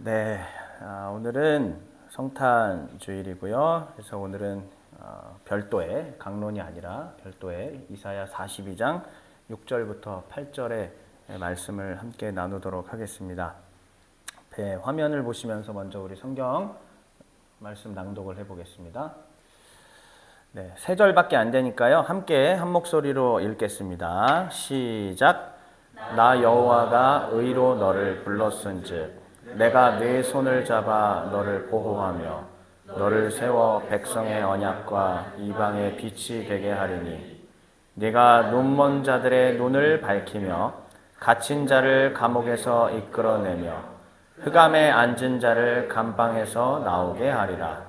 네, 오늘은 성탄 주일이고요. 그래서 오늘은 별도의 강론이 아니라 별도의 이사야 42장 6절부터 8절의 말씀을 함께 나누도록 하겠습니다. 앞에 화면을 보시면서 먼저 우리 성경 말씀 낭독을 해보겠습니다. 네, 세 절밖에 안 되니까요. 함께 한 목소리로 읽겠습니다. 시작. 나 여호와가 의로 너를 불렀은즉 내가 네 손을 잡아 너를 보호하며 너를 세워 백성의 언약과 이방의 빛이 되게 하리니 네가 눈먼 자들의 눈을 밝히며 갇힌 자를 감옥에서 이끌어내며 흑암에 앉은 자를 감방에서 나오게 하리라.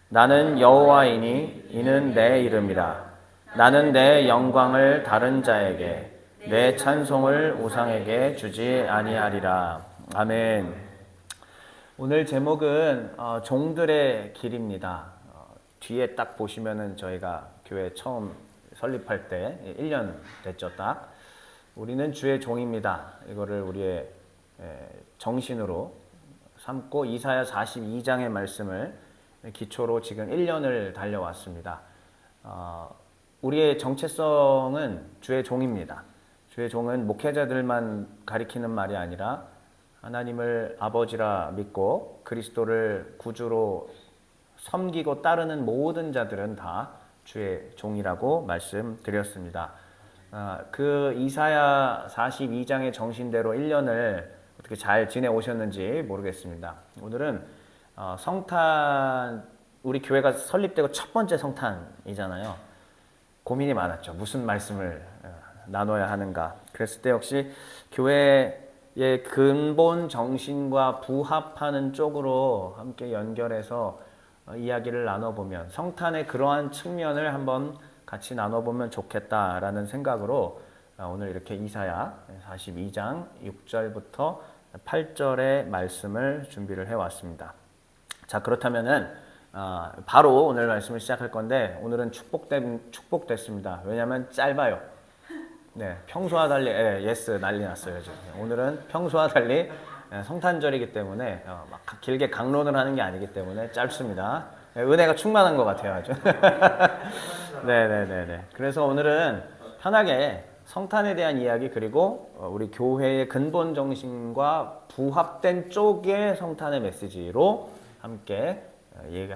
나는 여호와이니 이는 내 이름이라. 나는 내 영광을 다른 자에게 내 찬송을 우상에게 주지 아니하리라. 아멘. 오늘 제목은 종들의 길입니다. 뒤에 딱 보시면은 저희가 교회 처음 설립할 때 1년 됐죠, 딱. 우리는 주의 종입니다. 이거를 우리의 정신으로 삼고 이사야 42장의 말씀을 기초로 지금 1년을 달려왔습니다. 우리의 정체성은 주의 종입니다. 주의 종은 목회자들만 가리키는 말이 아니라 하나님을 아버지라 믿고 그리스도를 구주로 섬기고 따르는 모든 자들은 다 주의 종이라고 말씀드렸습니다. 그 이사야 42장의 정신대로 1년을 어떻게 잘 지내오셨는지 모르겠습니다. 오늘은 성탄, 우리 교회가 설립되고 첫 번째 성탄이잖아요. 고민이 많았죠. 무슨 말씀을 나눠야 하는가. 그랬을 때 역시 교회의 근본 정신과 부합하는 쪽으로 함께 연결해서 이야기를 나눠보면 성탄의 그러한 측면을 한번 같이 나눠보면 좋겠다라는 생각으로 오늘 이렇게 이사야 42장 6절부터 8절의 말씀을 준비를 해왔습니다. 자, 그렇다면은 바로 오늘 말씀을 시작할 건데 오늘은 축복됐습니다. 왜냐하면 짧아요. 네, 평소와 달리 예스 난리 났어요 지금. 오늘은 평소와 달리 성탄절이기 때문에 막 길게 강론을 하는 게 아니기 때문에 짧습니다. 은혜가 충만한 것 같아요 아주. 네네네네. 그래서 오늘은 편하게 성탄에 대한 이야기 그리고 우리 교회의 근본 정신과 부합된 쪽의 성탄의 메시지로 함께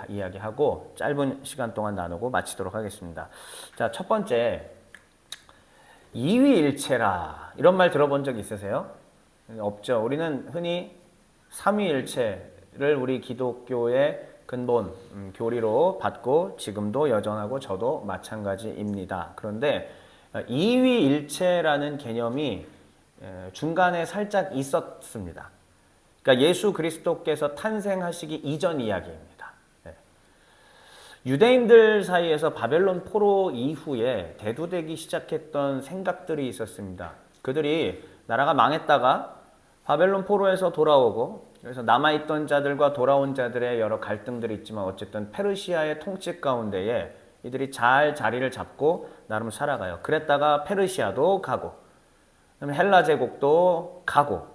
이야기하고 짧은 시간 동안 나누고 마치도록 하겠습니다. 자, 첫 번째. 이위일체라 이런 말 들어본 적 있으세요? 없죠. 우리는 흔히 삼위일체를 우리 기독교의 근본 교리로 받고 지금도 여전하고 저도 마찬가지입니다. 그런데 이위일체라는 개념이 중간에 살짝 있었습니다. 그러니까 예수 그리스도께서 탄생하시기 이전 이야기입니다. 유대인들 사이에서 바벨론 포로 이후에 대두되기 시작했던 생각들이 있었습니다. 그들이 나라가 망했다가 바벨론 포로에서 돌아오고 그래서 남아있던 자들과 돌아온 자들의 여러 갈등들이 있지만 어쨌든 페르시아의 통치 가운데에 이들이 잘 자리를 잡고 나름 살아가요. 그랬다가 페르시아도 가고 헬라 제국도 가고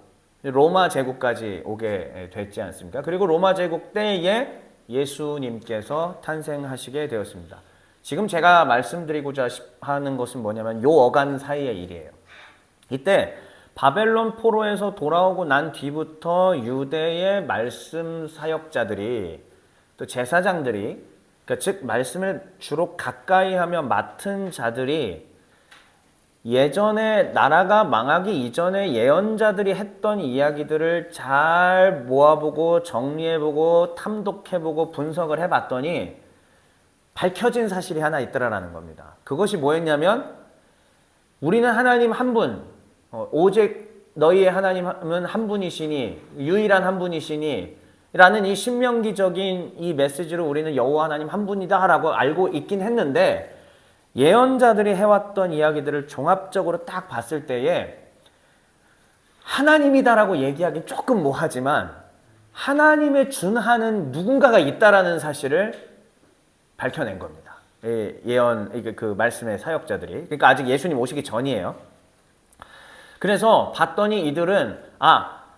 로마 제국까지 오게 됐지 않습니까? 그리고 로마 제국 때에 예수님께서 탄생하시게 되었습니다. 지금 제가 말씀드리고자 하는 것은 뭐냐면 요 어간 사이의 일이에요. 이때 바벨론 포로에서 돌아오고 난 뒤부터 유대의 말씀 사역자들이 또 제사장들이 그러니까 즉 말씀을 주로 가까이 하며 맡은 자들이 예전에 나라가 망하기 이전에 예언자들이 했던 이야기들을 잘 모아보고 정리해보고 탐독해보고 분석을 해봤더니 밝혀진 사실이 하나 있더라라는 겁니다. 그것이 뭐였냐면 우리는 하나님 한 분, 오직 너희의 하나님은 한 분이시니 유일한 한 분이시니 라는 이 신명기적인 이 메시지로 우리는 여호와 하나님 한 분이다 라고 알고 있긴 했는데 예언자들이 해왔던 이야기들을 종합적으로 딱 봤을 때에 하나님이다라고 얘기하기 조금 뭐하지만 하나님에 준하는 누군가가 있다라는 사실을 밝혀낸 겁니다. 예언, 그 말씀의 사역자들이. 그러니까 아직 예수님 오시기 전이에요. 그래서 봤더니 이들은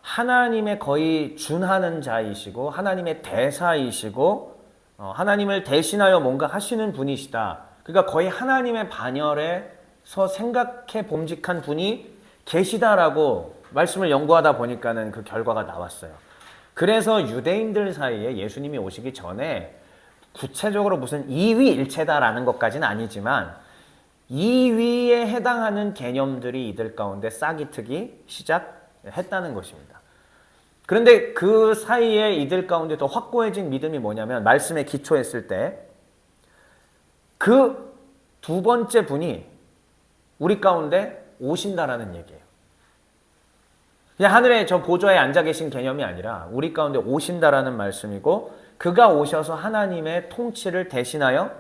하나님의 거의 준하는 자이시고 하나님의 대사이시고 하나님을 대신하여 뭔가 하시는 분이시다. 그러니까 거의 하나님의 반열에서 생각해 봄직한 분이 계시다라고 말씀을 연구하다 보니까는 그 결과가 나왔어요. 그래서 유대인들 사이에 예수님이 오시기 전에 구체적으로 무슨 이위일체다라는 것까지는 아니지만 이위에 해당하는 개념들이 이들 가운데 싹이 트기 시작했다는 것입니다. 그런데 그 사이에 이들 가운데 더 확고해진 믿음이 뭐냐면 말씀에 기초했을 때 그 두 번째 분이 우리 가운데 오신다라는 얘기예요. 그냥 하늘에 저 보좌에 앉아 계신 개념이 아니라 우리 가운데 오신다라는 말씀이고 그가 오셔서 하나님의 통치를 대신하여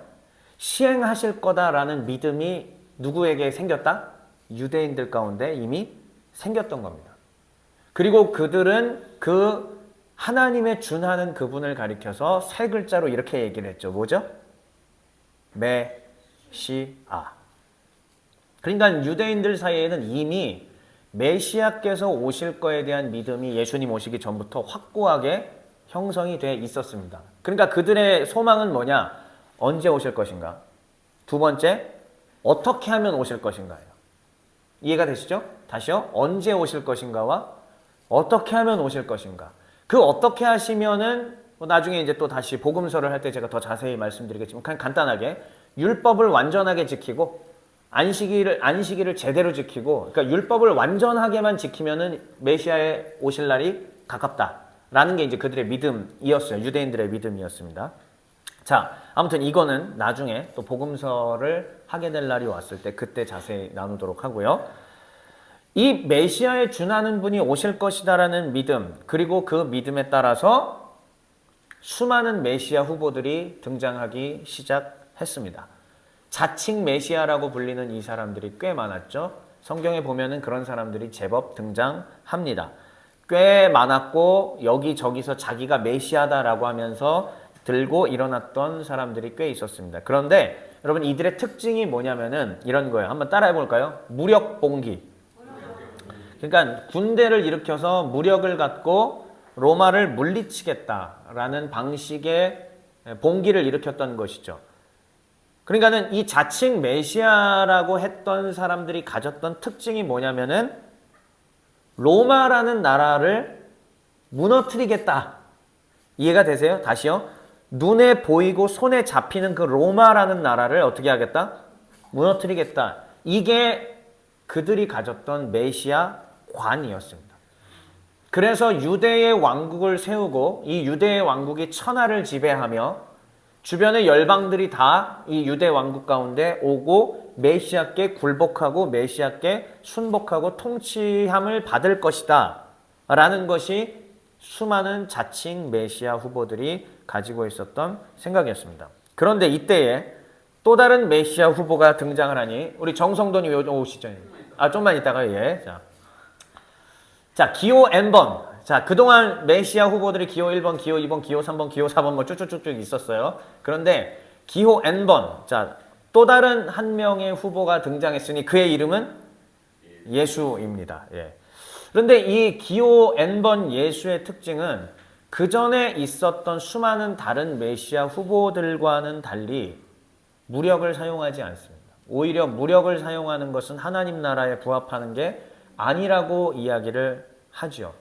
시행하실 거다라는 믿음이 누구에게 생겼다? 유대인들 가운데 이미 생겼던 겁니다. 그리고 그들은 그 하나님의 준하는 그분을 가리켜서 세 글자로 이렇게 얘기를 했죠. 뭐죠? 메시아. 그러니까 유대인들 사이에는 이미 메시아께서 오실 거에 대한 믿음이 예수님 오시기 전부터 확고하게 형성이 돼 있었습니다. 그러니까 그들의 소망은 뭐냐? 언제 오실 것인가? 두 번째, 어떻게 하면 오실 것인가요? 이해가 되시죠? 다시요. 언제 오실 것인가와 어떻게 하면 오실 것인가? 그 어떻게 하시면은 나중에 이제 또 다시 복음서를 할 때 제가 더 자세히 말씀드리겠지만 그냥 간단하게 율법을 완전하게 지키고 안식일을 제대로 지키고 그러니까 율법을 완전하게만 지키면은 메시아의 오실 날이 가깝다라는 게 이제 그들의 믿음이었어요. 유대인들의 믿음이었습니다. 자, 아무튼 이거는 나중에 또 복음서를 하게 될 날이 왔을 때 그때 자세히 나누도록 하고요. 이 메시아에 준하는 분이 오실 것이다라는 믿음, 그리고 그 믿음에 따라서 수많은 메시아 후보들이 등장하기 시작했습니다. 자칭 메시아라고 불리는 이 사람들이 꽤 많았죠. 성경에 보면은 그런 사람들이 제법 등장합니다. 꽤 많았고 여기저기서 자기가 메시아다라고 하면서 들고 일어났던 사람들이 꽤 있었습니다. 그런데 여러분 이들의 특징이 뭐냐면은 이런 거예요. 한번 따라해 볼까요? 무력봉기. 그러니까 군대를 일으켜서 무력을 갖고 로마를 물리치겠다라는 방식의 봉기를 일으켰던 것이죠. 그러니까는 이 자칭 메시아라고 했던 사람들이 가졌던 특징이 뭐냐면은 로마라는 나라를 무너뜨리겠다. 이해가 되세요? 다시요. 눈에 보이고 손에 잡히는 그 로마라는 나라를 어떻게 하겠다? 무너뜨리겠다. 이게 그들이 가졌던 메시아 관이었습니다. 그래서 유대의 왕국을 세우고 이 유대의 왕국이 천하를 지배하며 주변의 열방들이 다 이 유대 왕국 가운데 오고 메시아께 굴복하고 메시아께 순복하고 통치함을 받을 것이다 라는 것이 수많은 자칭 메시아 후보들이 가지고 있었던 생각이었습니다. 그런데 이때에 또 다른 메시아 후보가 등장을 하니 우리 정성돈이 오시죠. 좀만 있다가 자, 기호 N번. 자, 그동안 메시아 후보들이 기호 1번, 기호 2번, 기호 3번, 기호 4번 뭐 쭉쭉쭉쭉 있었어요. 그런데 기호 N번. 자, 또 다른 한 명의 후보가 등장했으니 그의 이름은 예수입니다. 예. 그런데 이 기호 N번 예수의 특징은 그 전에 있었던 수많은 다른 메시아 후보들과는 달리 무력을 사용하지 않습니다. 오히려 무력을 사용하는 것은 하나님 나라에 부합하는 게 아니라고 이야기를 하죠.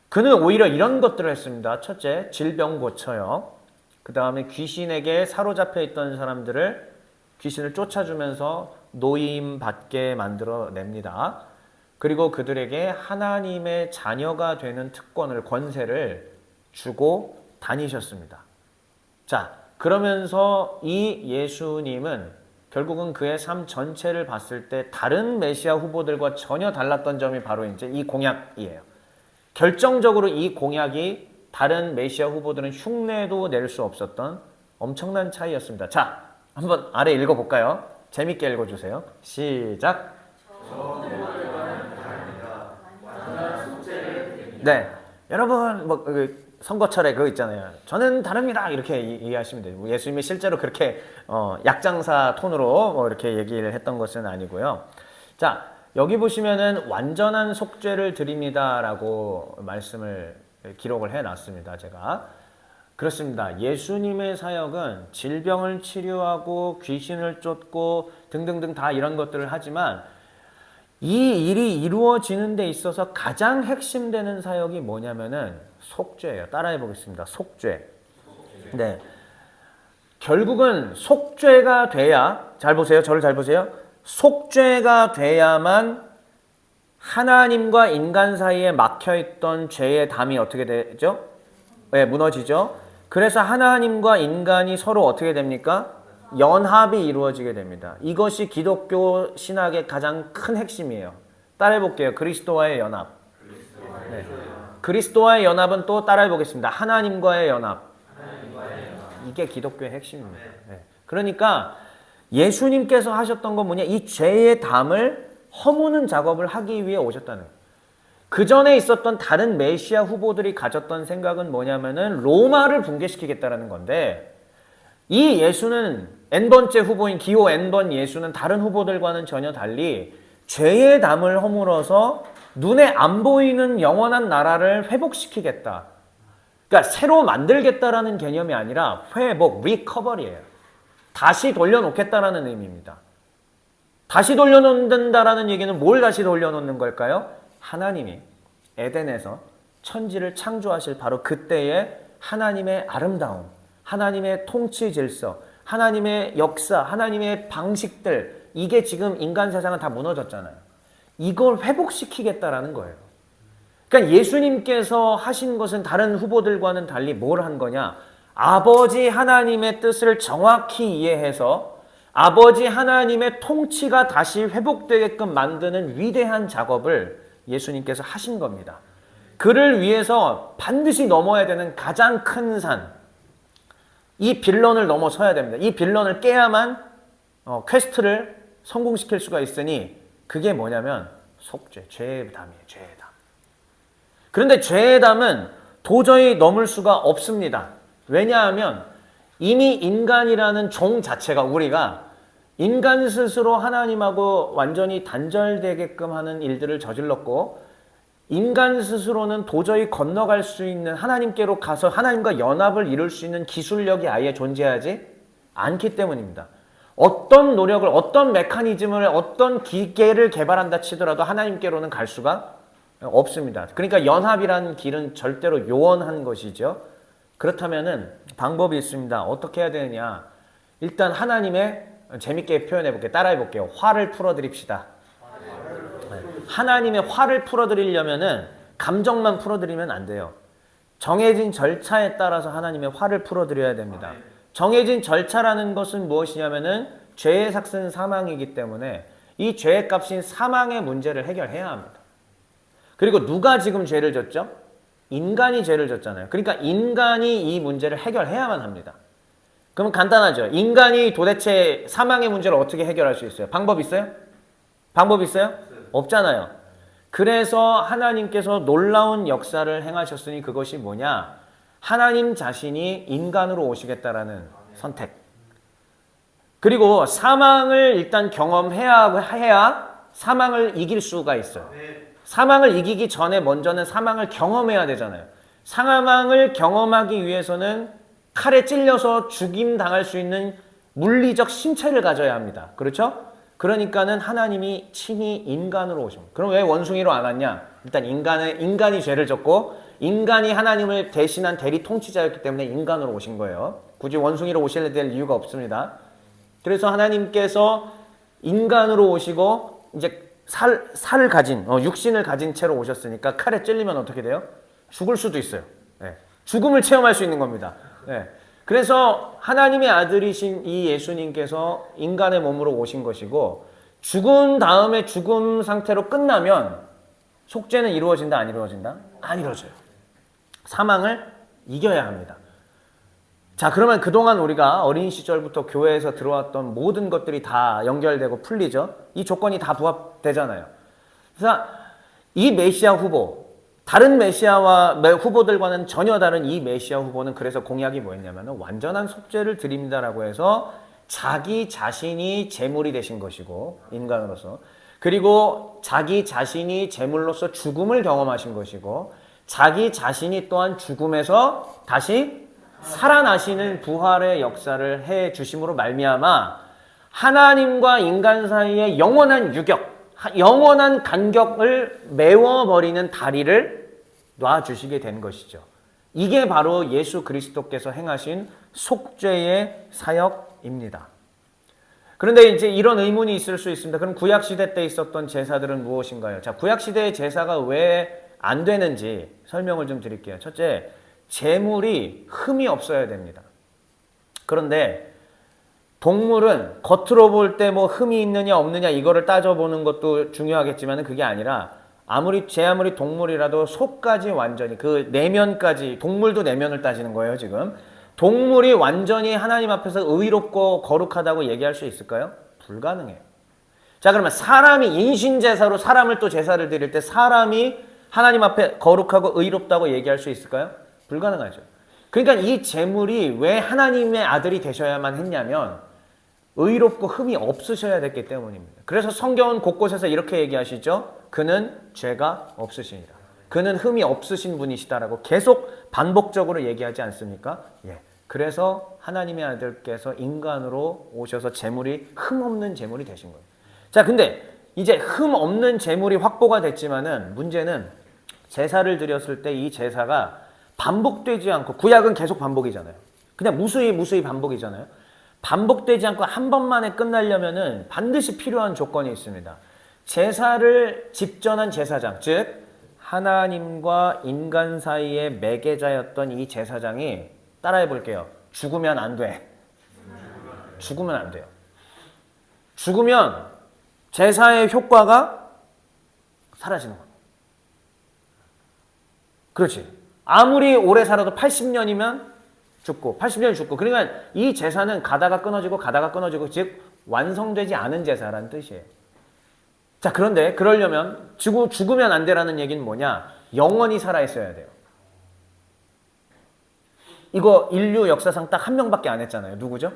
그는 오히려 이런 것들을 했습니다. 첫째, 질병 고쳐요. 그 다음에 귀신에게 사로잡혀 있던 사람들을 귀신을 쫓아주면서 노임 받게 만들어냅니다. 그리고 그들에게 하나님의 자녀가 되는 특권을, 권세를 주고 다니셨습니다. 자, 그러면서 이 예수님은 결국은 그의 삶 전체를 봤을 때 다른 메시아 후보들과 전혀 달랐던 점이 바로 이제 이 공약이에요. 결정적으로 이 공약이 다른 메시아 후보들은 흉내도 낼 수 없었던 엄청난 차이였습니다. 자, 한번 아래 읽어볼까요? 재밌게 읽어주세요. 시작. 네, 여러분 뭐 선거철에 그거 있잖아요. 저는 다릅니다. 이렇게 이해하시면 돼요. 예수님이 실제로 그렇게 약장사 톤으로 뭐 이렇게 얘기를 했던 것은 아니고요. 자, 여기 보시면은 완전한 속죄를 드립니다라고 말씀을 기록을 해놨습니다. 제가 그렇습니다. 예수님의 사역은 질병을 치료하고 귀신을 쫓고 등등등 다 이런 것들을 하지만 이 일이 이루어지는 데 있어서 가장 핵심되는 사역이 뭐냐면은 속죄예요. 따라해 보겠습니다. 속죄. 네. 결국은 속죄가 돼야, 잘 보세요. 저를 잘 보세요. 속죄가 돼야만 하나님과 인간 사이에 막혀있던 죄의 담이 어떻게 되죠? 네, 무너지죠. 그래서 하나님과 인간이 서로 어떻게 됩니까? 연합이 이루어지게 됩니다. 이것이 기독교 신학의 가장 큰 핵심이에요. 따라해 볼게요. 그리스도와의 연합. 네. 그리스도와의 연합은 또 따라해 보겠습니다. 하나님과의 연합. 이게 기독교의 핵심입니다. 네. 그러니까 예수님께서 하셨던 건 뭐냐? 이 죄의 담을 허무는 작업을 하기 위해 오셨다는 거예요. 그 전에 있었던 다른 메시아 후보들이 가졌던 생각은 뭐냐면은 로마를 붕괴시키겠다라는 건데, 이 예수는 n번째 후보인 기호 n번 예수는 다른 후보들과는 전혀 달리 죄의 담을 허물어서 눈에 안 보이는 영원한 나라를 회복시키겠다. 그러니까 새로 만들겠다라는 개념이 아니라 회복, 리커버리예요. 다시 돌려놓겠다라는 의미입니다. 다시 돌려놓는다라는 얘기는 뭘 다시 돌려놓는 걸까요? 하나님이 에덴에서 천지를 창조하실 바로 그때의 하나님의 아름다움, 하나님의 통치 질서, 하나님의 역사, 하나님의 방식들, 이게 지금 인간 세상은 다 무너졌잖아요. 이걸 회복시키겠다라는 거예요. 그러니까 예수님께서 하신 것은 다른 후보들과는 달리 뭘 한 거냐? 아버지 하나님의 뜻을 정확히 이해해서 아버지 하나님의 통치가 다시 회복되게끔 만드는 위대한 작업을 예수님께서 하신 겁니다. 그를 위해서 반드시 넘어야 되는 가장 큰 산, 이 빌런을 넘어서야 됩니다. 이 빌런을 깨야만 퀘스트를 성공시킬 수가 있으니 그게 뭐냐면 속죄, 죄의 담이에요. 죄의 담. 그런데 죄의 담은 도저히 넘을 수가 없습니다. 왜냐하면 이미 인간이라는 종 자체가, 우리가 인간 스스로 하나님하고 완전히 단절되게끔 하는 일들을 저질렀고, 인간 스스로는 도저히 건너갈 수 있는, 하나님께로 가서 하나님과 연합을 이룰 수 있는 기술력이 아예 존재하지 않기 때문입니다. 어떤 노력을, 어떤 메커니즘을, 어떤 기계를 개발한다 치더라도 하나님께로는 갈 수가 없습니다. 그러니까 연합이라는 길은 절대로 요원한 것이죠. 그렇다면은 방법이 있습니다. 어떻게 해야 되느냐? 일단 하나님의, 재밌게 표현해 볼게요. 따라해 볼게요. 화를 풀어드립시다. 하나님의 화를 풀어드리려면은 감정만 풀어드리면 안 돼요. 정해진 절차에 따라서 하나님의 화를 풀어드려야 됩니다. 정해진 절차라는 것은 무엇이냐면은 죄의 삭은 사망이기 때문에 이 죄의 값인 사망의 문제를 해결해야 합니다. 그리고 누가 지금 죄를 졌죠? 인간이 죄를 졌잖아요. 그러니까 인간이 이 문제를 해결해야만 합니다. 그럼 간단하죠. 인간이 도대체 사망의 문제를 어떻게 해결할 수 있어요? 방법 있어요? 방법 있어요? 없잖아요. 그래서 하나님께서 놀라운 역사를 행하셨으니 그것이 뭐냐? 하나님 자신이 인간으로 오시겠다라는 선택. 그리고 사망을 일단 해야 사망을 이길 수가 있어요. 사망을 이기기 전에 먼저는 사망을 경험해야 되잖아요. 사망을 경험하기 위해서는 칼에 찔려서 죽임 당할 수 있는 물리적 신체를 가져야 합니다. 그렇죠? 그러니까는 하나님이 친히 인간으로 오십니다. 그럼 왜 원숭이로 안 왔냐? 일단 인간이 죄를 졌고 인간이 하나님을 대신한 대리 통치자였기 때문에 인간으로 오신 거예요. 굳이 원숭이로 오셔야 될 이유가 없습니다. 그래서 하나님께서 인간으로 오시고 이제 살을 가진, 육신을 가진 채로 오셨으니까 칼에 찔리면 어떻게 돼요? 죽을 수도 있어요. 네. 죽음을 체험할 수 있는 겁니다. 네. 그래서 하나님의 아들이신 이 예수님께서 인간의 몸으로 오신 것이고, 죽은 다음에 죽음 상태로 끝나면 속죄는 이루어진다, 안 이루어진다? 안 이루어져요. 사망을 이겨야 합니다. 자, 그러면 그동안 우리가 어린 시절부터 교회에서 들어왔던 모든 것들이 다 연결되고 풀리죠? 이 조건이 다 부합되잖아요. 그래서 이 메시아 후보, 다른 메시아와 후보들과는 전혀 다른 이 메시아 후보는 그래서 공약이 뭐였냐면 완전한 속죄를 드립니다라고 해서 자기 자신이 제물이 되신 것이고, 인간으로서. 그리고 자기 자신이 제물로서 죽음을 경험하신 것이고 자기 자신이 또한 죽음에서 다시 살아나시는 부활의 역사를 해 주심으로 말미암아 하나님과 인간 사이의 영원한 유격, 영원한 간격을 메워버리는 다리를 놔주시게 된 것이죠. 이게 바로 예수 그리스도께서 행하신 속죄의 사역입니다. 그런데 이제 이런 의문이 있을 수 있습니다. 그럼 구약시대 때 있었던 제사들은 무엇인가요? 자, 구약시대의 제사가 왜 안 되는지 설명을 좀 드릴게요. 첫째, 제물이 흠이 없어야 됩니다. 그런데 동물은 겉으로 볼 때 뭐 흠이 있느냐 없느냐 이거를 따져보는 것도 중요하겠지만 그게 아니라 아무리 동물이라도 속까지 완전히 그 내면까지, 동물도 내면을 따지는 거예요 지금. 동물이 완전히 하나님 앞에서 의롭고 거룩하다고 얘기할 수 있을까요? 불가능해요. 자, 그러면 사람이 인신제사로 사람을 또 제사를 드릴 때 사람이 하나님 앞에 거룩하고 의롭다고 얘기할 수 있을까요? 불가능하죠. 그러니까 이 제물이 왜 하나님의 아들이 되셔야만 했냐면 의롭고 흠이 없으셔야 됐기 때문입니다. 그래서 성경은 곳곳에서 이렇게 얘기하시죠. 그는 죄가 없으시니라. 그는 흠이 없으신 분이시다라고 계속 반복적으로 얘기하지 않습니까? 예. 그래서 하나님의 아들께서 인간으로 오셔서 제물이 흠 없는 제물이 되신 거예요. 자, 근데 이제 흠 없는 제물이 확보가 됐지만은 문제는 제사를 드렸을 때 이 제사가 반복되지 않고, 구약은 계속 반복이잖아요. 그냥 무수히 반복이잖아요. 반복되지 않고 한 번만에 끝나려면은 반드시 필요한 조건이 있습니다. 제사를 집전한 제사장, 즉 하나님과 인간 사이의 매개자였던 이 제사장이, 따라해 볼게요. 죽으면 안 돼. 죽으면 안 돼요. 죽으면 제사의 효과가 사라지는 거예요. 그렇지. 아무리 오래 살아도 80년이면 죽고 80년이 죽고, 그러니까 이 제사는 가다가 끊어지고 즉 완성되지 않은 제사라는 뜻이에요. 자, 그런데 그러려면 죽으면 안 되라는 얘기는 뭐냐? 영원히 살아있어야 돼요. 이거 인류 역사상 딱 한 명밖에 안 했잖아요. 누구죠?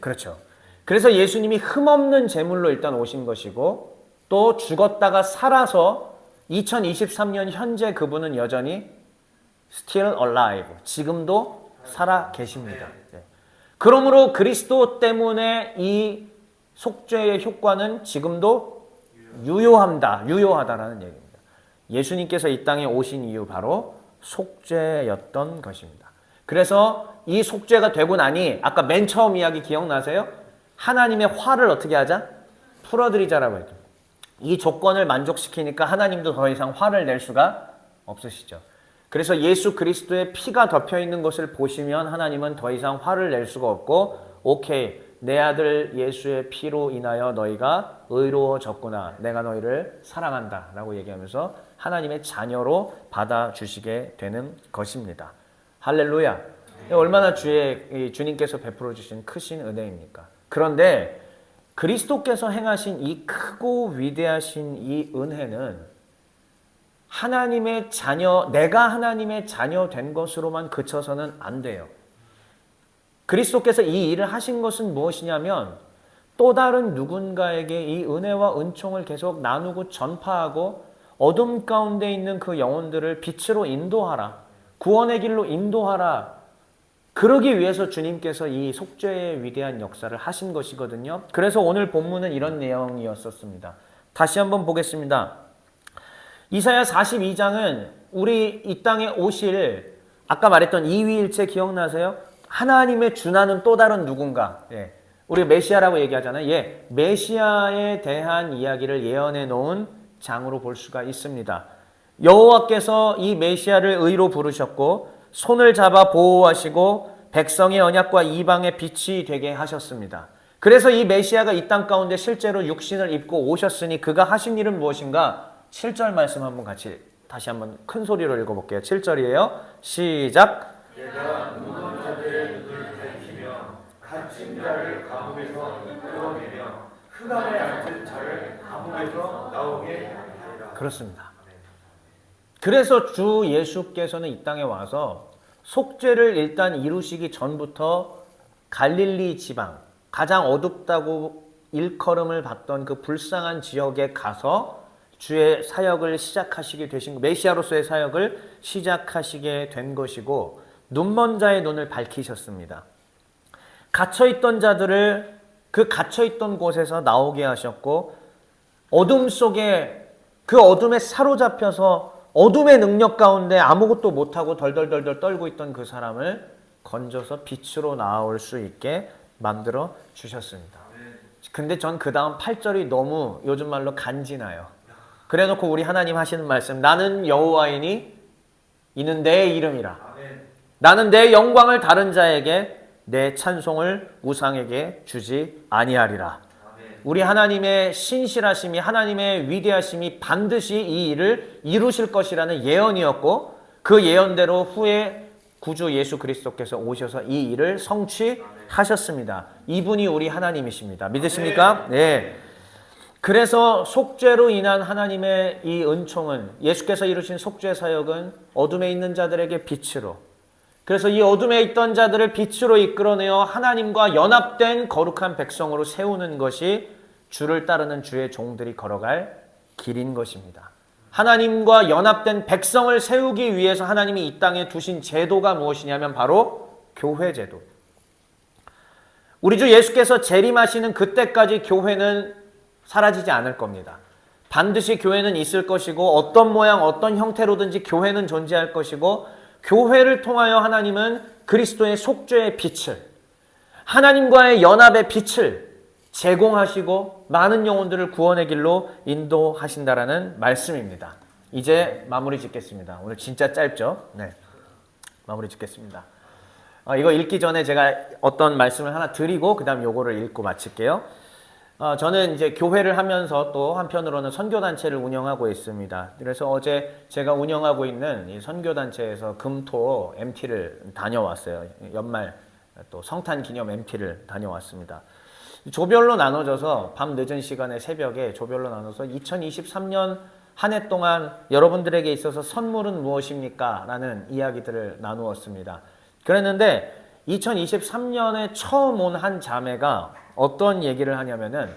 그렇죠. 그래서 예수님이 흠없는 제물로 일단 오신 것이고, 또 죽었다가 살아서 2023년 현재 그분은 여전히 still alive, 지금도 살아 계십니다. 네. 그러므로 그리스도 때문에 이 속죄의 효과는 지금도 유효하다라는 얘기입니다. 예수님께서 이 땅에 오신 이유 바로 속죄였던 것입니다. 그래서 이 속죄가 되고 나니 아까 맨 처음 이야기 기억나세요? 하나님의 화를 어떻게 하자? 풀어드리자라고 했죠. 이 조건을 만족시키니까 하나님도 더 이상 화를 낼 수가 없으시죠. 그래서 예수 그리스도의 피가 덮여있는 것을 보시면 하나님은 더 이상 화를 낼 수가 없고, 오케이, 내 아들 예수의 피로 인하여 너희가 의로워졌구나, 내가 너희를 사랑한다 라고 얘기하면서 하나님의 자녀로 받아주시게 되는 것입니다. 할렐루야. 얼마나 주님께서 베풀어 주신 크신 은혜입니까? 그런데 그리스도께서 행하신 이 크고 위대하신 이 은혜는 하나님의 자녀, 내가 하나님의 자녀 된 것으로만 그쳐서는 안 돼요. 그리스도께서 이 일을 하신 것은 무엇이냐면 또 다른 누군가에게 이 은혜와 은총을 계속 나누고 전파하고 어둠 가운데 있는 그 영혼들을 빛으로 인도하라, 구원의 길로 인도하라, 그러기 위해서 주님께서 이 속죄의 위대한 역사를 하신 것이거든요. 그래서 오늘 본문은 이런 내용이었었습니다. 다시 한번 보겠습니다. 이사야 42장은 우리 이 땅에 오실, 아까 말했던 이위일체 기억나세요? 하나님의 주나는 또 다른 누군가, 우리 메시아라고 얘기하잖아요. 메시아에 대한 이야기를 예언해 놓은 장으로 볼 수가 있습니다. 여호와께서 이 메시아를 의로 부르셨고 손을 잡아 보호하시고 백성의 언약과 이방의 빛이 되게 하셨습니다. 그래서 이 메시아가 이 땅 가운데 실제로 육신을 입고 오셨으니 그가 하신 일은 무엇인가? 7절 말씀 한번 같이 다시 한번 큰 소리로 읽어볼게요. 7절이에요. 시작. 내가 누운 자들의 눈을 밝히며 갇힌 자를 감옥에서 이끌어내며 흑암에 앉은 자를 감옥에서 나오게 하리라. 그렇습니다. 그래서 주 예수께서는 이 땅에 와서 속죄를 일단 이루시기 전부터 갈릴리 지방, 가장 어둡다고 일컬음을 받던 그 불쌍한 지역에 가서 주의 사역을 시작하시게 되신, 메시아로서의 사역을 시작하시게 된 것이고, 눈먼 자의 눈을 밝히셨습니다. 갇혀있던 자들을 그 갇혀있던 곳에서 나오게 하셨고, 어둠 속에, 그 어둠에 사로잡혀서 어둠의 능력 가운데 아무것도 못하고 덜덜덜덜 떨고 있던 그 사람을 건져서 빛으로 나올 수 있게 만들어 주셨습니다. 근데 전 그 다음 8절이 너무 요즘 말로 간지나요. 그래놓고 우리 하나님 하시는 말씀, 나는 여호와이니 이는 내 이름이라. 나는 내 영광을 다른 자에게, 내 찬송을 우상에게 주지 아니하리라. 우리 하나님의 신실하심이, 하나님의 위대하심이 반드시 이 일을 이루실 것이라는 예언이었고, 그 예언대로 후에 구주 예수 그리스도께서 오셔서 이 일을 성취하셨습니다. 이분이 우리 하나님이십니다. 믿으십니까? 네. 그래서 속죄로 인한 하나님의 이 은총은, 예수께서 이루신 속죄 사역은 어둠에 있는 자들에게 빛으로, 그래서 이 어둠에 있던 자들을 빛으로 이끌어내어 하나님과 연합된 거룩한 백성으로 세우는 것이 주를 따르는 주의 종들이 걸어갈 길인 것입니다. 하나님과 연합된 백성을 세우기 위해서 하나님이 이 땅에 두신 제도가 무엇이냐면 바로 교회 제도. 우리 주 예수께서 재림하시는 그때까지 교회는 사라지지 않을 겁니다. 반드시 교회는 있을 것이고, 어떤 모양 어떤 형태로든지 교회는 존재할 것이고, 교회를 통하여 하나님은 그리스도의 속죄의 빛을, 하나님과의 연합의 빛을 제공하시고 많은 영혼들을 구원의 길로 인도하신다라는 말씀입니다. 이제 마무리 짓겠습니다. 오늘 진짜 짧죠? 네, 마무리 짓겠습니다. 이거 읽기 전에 제가 어떤 말씀을 하나 드리고 그 다음 요거를 읽고 마칠게요. 저는 이제 교회를 하면서 또 한편으로는 선교단체를 운영하고 있습니다. 그래서 어제 제가 운영하고 있는 이 선교단체에서 금토 MT를 다녀왔어요. 연말 또 성탄 기념 MT를 다녀왔습니다. 조별로 나눠져서 밤 늦은 시간에 새벽에 조별로 나눠서 2023년 한 해 동안 여러분들에게 있어서 선물은 무엇입니까? 라는 이야기들을 나누었습니다. 그랬는데 2023년에 처음 온 한 자매가 어떤 얘기를 하냐면은,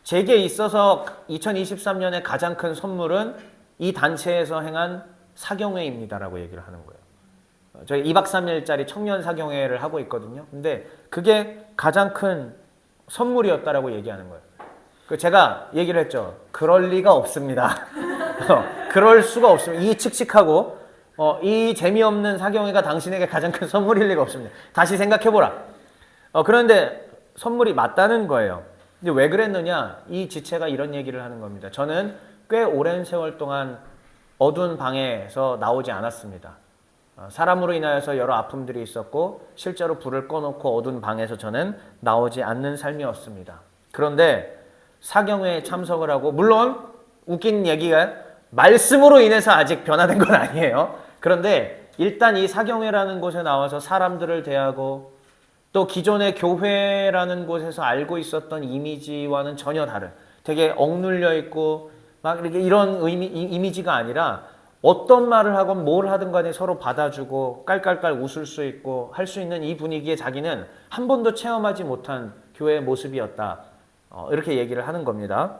제게 있어서 2023년에 가장 큰 선물은 이 단체에서 행한 사경회입니다라고 얘기를 하는 거예요. 저희 2박 3일짜리 청년 사경회를 하고 있거든요. 근데 그게 가장 큰 선물이었다라고 얘기하는 거예요. 제가 얘기를 했죠. 그럴 리가 없습니다. 그럴 수가 없습니다. 이 칙칙하고 이 재미없는 사경회가 당신에게 가장 큰 선물일 리가 없습니다. 다시 생각해보라. 그런데 선물이 맞다는 거예요. 근데 왜 그랬느냐? 이 지체가 이런 얘기를 하는 겁니다. 저는 꽤 오랜 세월 동안 어두운 방에서 나오지 않았습니다. 사람으로 인하여서 여러 아픔들이 있었고, 실제로 불을 꺼놓고 어두운 방에서 저는 나오지 않는 삶이었습니다. 그런데 사경회에 참석을 하고, 물론 웃긴 얘기가 말씀으로 인해서 아직 변화된 건 아니에요. 그런데 일단 이 사경회라는 곳에 나와서 사람들을 대하고, 또 기존의 교회라는 곳에서 알고 있었던 이미지와는 전혀 다른, 되게 억눌려 있고 막 이렇게 이런 이미지가 아니라, 어떤 말을 하건 뭘 하든 간에 서로 받아주고 깔깔깔 웃을 수 있고 할 수 있는 이 분위기에 자기는 한 번도 체험하지 못한 교회의 모습이었다. 이렇게 얘기를 하는 겁니다.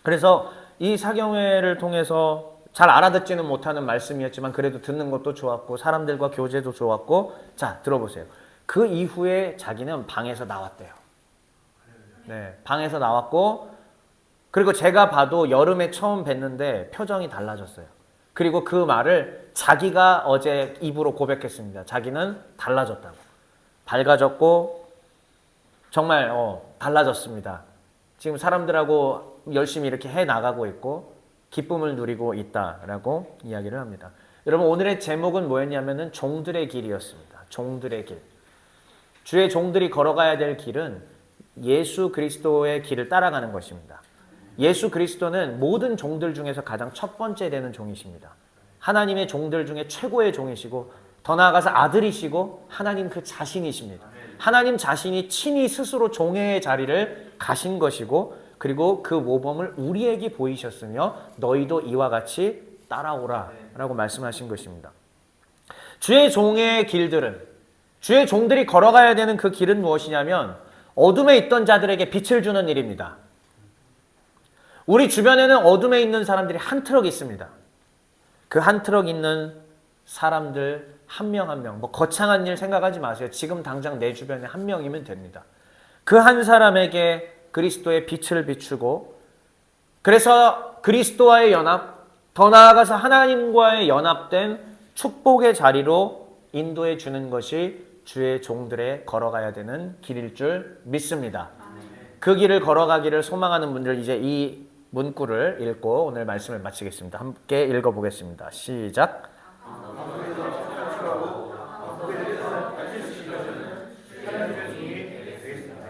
그래서 이 사경회를 통해서 잘 알아듣지는 못하는 말씀이었지만 그래도 듣는 것도 좋았고 사람들과 교제도 좋았고, 자, 들어보세요. 그 이후에 자기는 방에서 나왔대요. 네, 방에서 나왔고, 그리고 제가 봐도 여름에 처음 뵀는데 표정이 달라졌어요. 그리고 그 말을 자기가 어제 입으로 고백했습니다. 자기는 달라졌다고. 밝아졌고 정말 달라졌습니다. 지금 사람들하고 열심히 이렇게 해나가고 있고 기쁨을 누리고 있다라고 이야기를 합니다. 여러분, 오늘의 제목은 뭐였냐면은 종들의 길이었습니다. 종들의 길. 주의 종들이 걸어가야 될 길은 예수 그리스도의 길을 따라가는 것입니다. 예수 그리스도는 모든 종들 중에서 가장 첫 번째 되는 종이십니다. 하나님의 종들 중에 최고의 종이시고, 더 나아가서 아들이시고 하나님 그 자신이십니다. 하나님 자신이 친히 스스로 종의 자리를 가신 것이고, 그리고 그 모범을 우리에게 보이셨으며 너희도 이와 같이 따라오라 라고 말씀하신 것입니다. 주의 종의 길들은, 주의 종들이 걸어가야 되는 그 길은 무엇이냐면, 어둠에 있던 자들에게 빛을 주는 일입니다. 우리 주변에는 어둠에 있는 사람들이 한 트럭 있습니다. 그 한 트럭 있는 사람들 한 명 한 명, 뭐 거창한 일 생각하지 마세요. 지금 당장 내 주변에 한 명이면 됩니다. 그 한 사람에게 그리스도의 빛을 비추고, 그래서 그리스도와의 연합, 더 나아가서 하나님과의 연합된 축복의 자리로 인도해 주는 것이 주의 종들의 걸어가야 되는 길일 줄 믿습니다. 그 길을 걸어가기를 소망하는 분들, 이제 이 문구를 읽고 오늘 말씀을 마치겠습니다. 함께 읽어보겠습니다. 시작.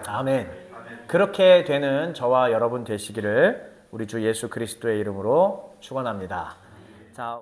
아멘. 그렇게 되는 저와 여러분 되시기를 우리 주 예수 그리스도의 이름으로 축원합니다. 자.